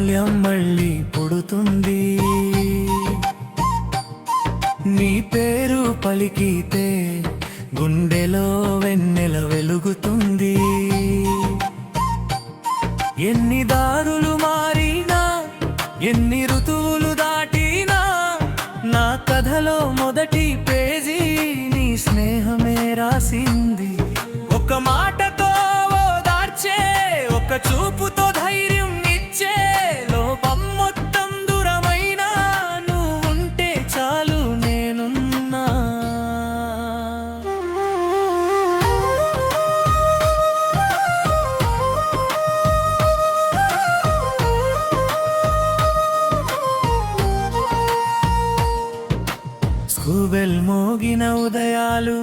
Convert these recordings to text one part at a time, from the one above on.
బాల్యం మళ్ళీ పుడుతుంది. నీ పేరు పలికితే గుండెలో వెన్నెల వెలుగుతుంది. ఎన్ని దారులు మారినా, ఎన్ని ఋతువులు దాటినా, నా కథలో మొదటి పేజీ నీ స్నేహమే రాసింది. ఒక మాటతో ఓదార్చే, ఒక చూపుతో ధైర్యం ఇచ్చే, లోపం మొత్తం దూరమైనా నువ్వు ఉంటే చాలు నేనున్నా. స్కూబెల్ మోగిన ఉదయాలు,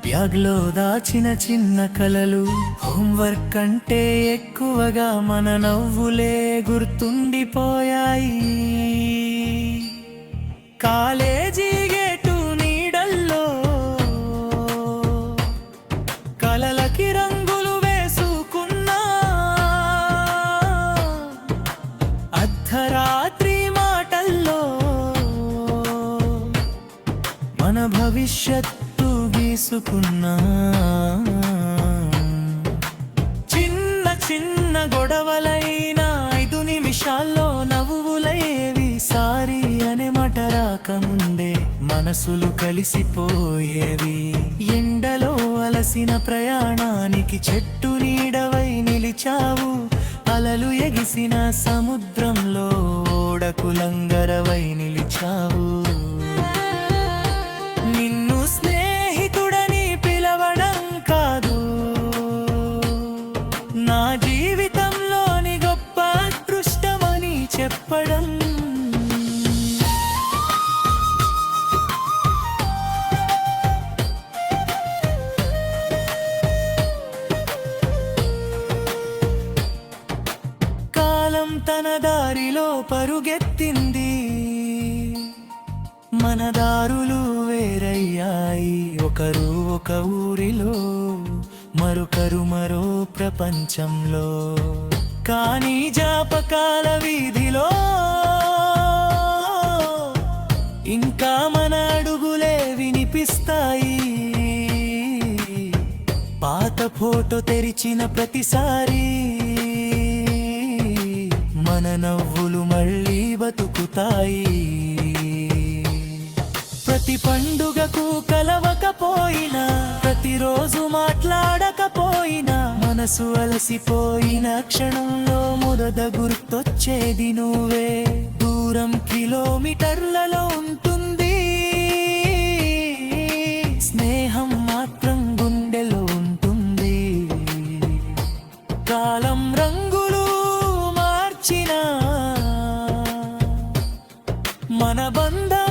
బ్యాగ్లో దాచిన చిన్న కలలు, హోంవర్క్ కంటే ఎక్కువగా మన నవ్వులే గుర్తుండిపోయాయి. కాలేజీ గేటు నీడల్లో కలలకి రంగులు వేసుకున్నా, అర్ధరాత్రి మాటల్లో మన భవిష్యత్తు గీసుకున్నా. చిన్న చిన్న గొడవలైనా 5 నిమిషాల్లో నవ్వులయ్యేవి. సారీ అనే మాట రాకముందే మనసులు కలిసిపోయేవి. ఎండలో అలసిన ప్రయాణానికి చెట్టు నీడవై నిలిచావు. అలలు ఎగిసిన సముద్రంలో ఓడకు లంగరవై నిలిచావు. నిన్ను స్నేహితుడని పిలవడం కాదు, నా జీవితంలోని గొప్ప అదృష్టమని చెప్పడం. కాలం తన దారిలో పరుగెత్తింది, మన దారులు వేరయ్యాయి. ఒకరు ఒక ఊరిలో, మరొకరు మరో ప్రపంచంలో. కానీ జ్ఞాపకాల వీధిలో ఇంకా మన అడుగులే వినిపిస్తాయి. పాత ఫోటో తెరిచిన ప్రతిసారి మన నవ్వులు మళ్ళీ బతుకుతాయి. ప్రతి పండుగకు కలవకపోయినా, ప్రతిరోజు మాట్లాడకపోయినా, మనసు అలసిపోయిన క్షణంలో మొదట గుర్తొచ్చేది నువ్వే. దూరం కిలోమీటర్లలో ఉంటుంది, స్నేహం మాత్రం గుండెలో ఉంటుంది. కాలం రంగులు మార్చినా మన బంధం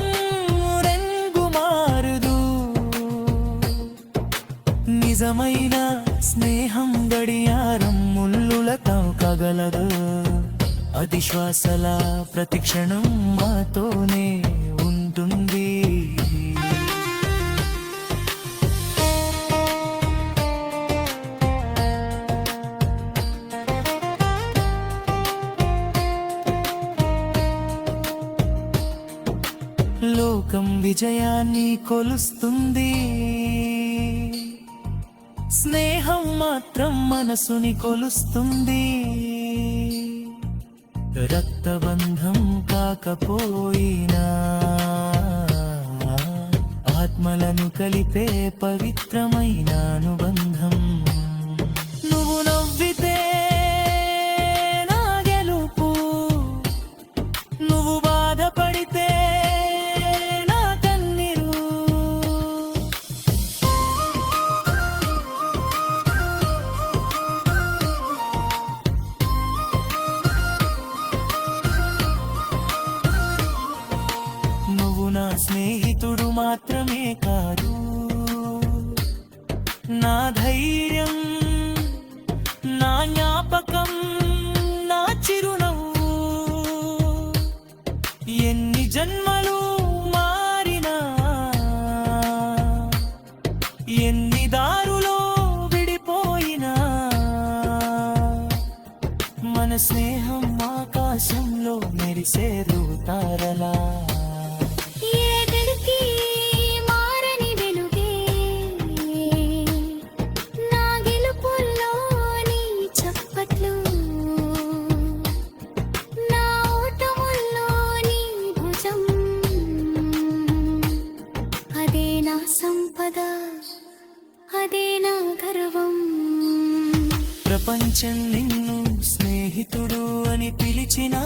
నిజమైన స్నేహం గడియారం ముల్లులతో కగలదు. అది శ్వాసల ప్రతిక్షణం మాతోనే ఉంటుంది. లోకం విజయాన్ని కొలుస్తుంది, స్నేహం మాత్రం మనసుని కొలుస్తుంది. రక్తబంధం కాకపోయినా ఆత్మలను కలిపే పవిత్రమైన అనుబంధం. నువ్వు నవ్వితే నా గెలుపు, నువ్వు బాధపడితే నా స్నేహితుడు మాత్రమే కాదు, నా ధైర్యం, నా జ్ఞాపకం, నా చిరునవ్వు. ఎన్ని జన్మలు మారినా, ఎన్ని దారులో విడిపోయినా, మన స్నేహం ఆకాశం మెరిసేరు తారలా. ఏదికి మారని వెలుగే నా గెలుపుల్లో నీ చప్పట్లు, నా ఓటముల్లో నీ భుజం, అదే నా సంపద, అదే నా గర్వం. ప్రపంచం నిన్ను స్నేహితుడు అని పిలిచినా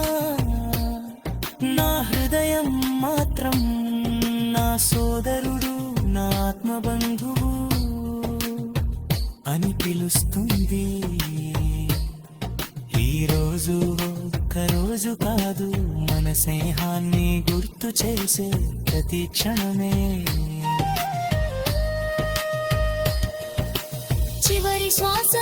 నా హృదయం మాత్రం నా సోదరుడు, నా ఆత్మబంధువు అని పిలుస్తుంది. ఈ రోజు ఒక్కరోజు కాదు, మన స్నేహాన్ని గుర్తు చేసే ప్రతి క్షణమే. చివరి శ్వాస